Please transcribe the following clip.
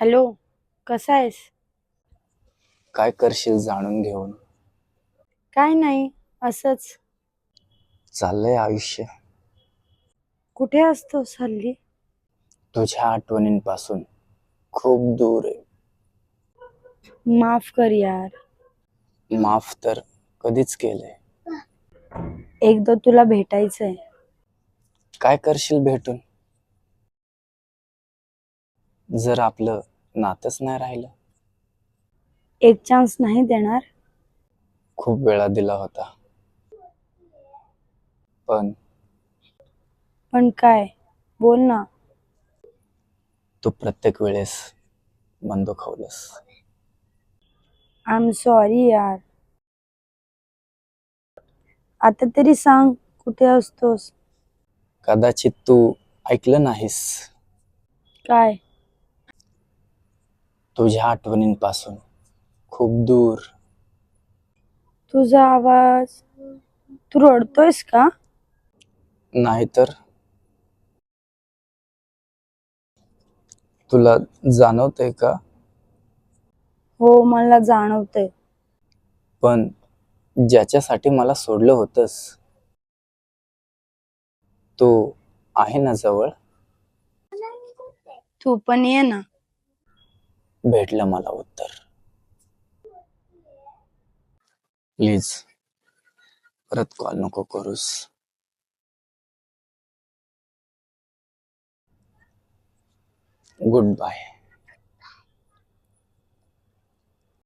Hello. कसा आहेस? काय करशील जाणून घेऊन? काय नाही, असंच. चाललंय आयुष्य. कुठे असतोस हल्ली? तुझ्या आठवणींपासून खूप दूर आहे. माफ कर यार. माफ तर कधीच केलंय. एकदा तुला भेटायचंय. काय करशील भेटून? जर आपलं नातंच नाही राहिलं? एक चान्स नाही देणार? खूप वेळा दिला होता, पण पण काय? बोल ना. तू प्रत्येक वेळेस मन दुखवलंस. आय एम सॉरी यार. आता तरी सांग, कुठे असतोस? कदाचित तू ऐकलं नाहीस. काय? तुझ्या आठवणींपासून खूप दूर. तुझा आवाज. तू रडतोयस का? नाहीतर. तुला जाणवतंय का? हो, मला जाणवतंय. पण ज्याच्यासाठी मला सोडलं होतंस, तो आहे ना जवळ? तू पण ये ना. भेटलं मला उत्तर. प्लीज परत कॉल नको करूस. Good bye.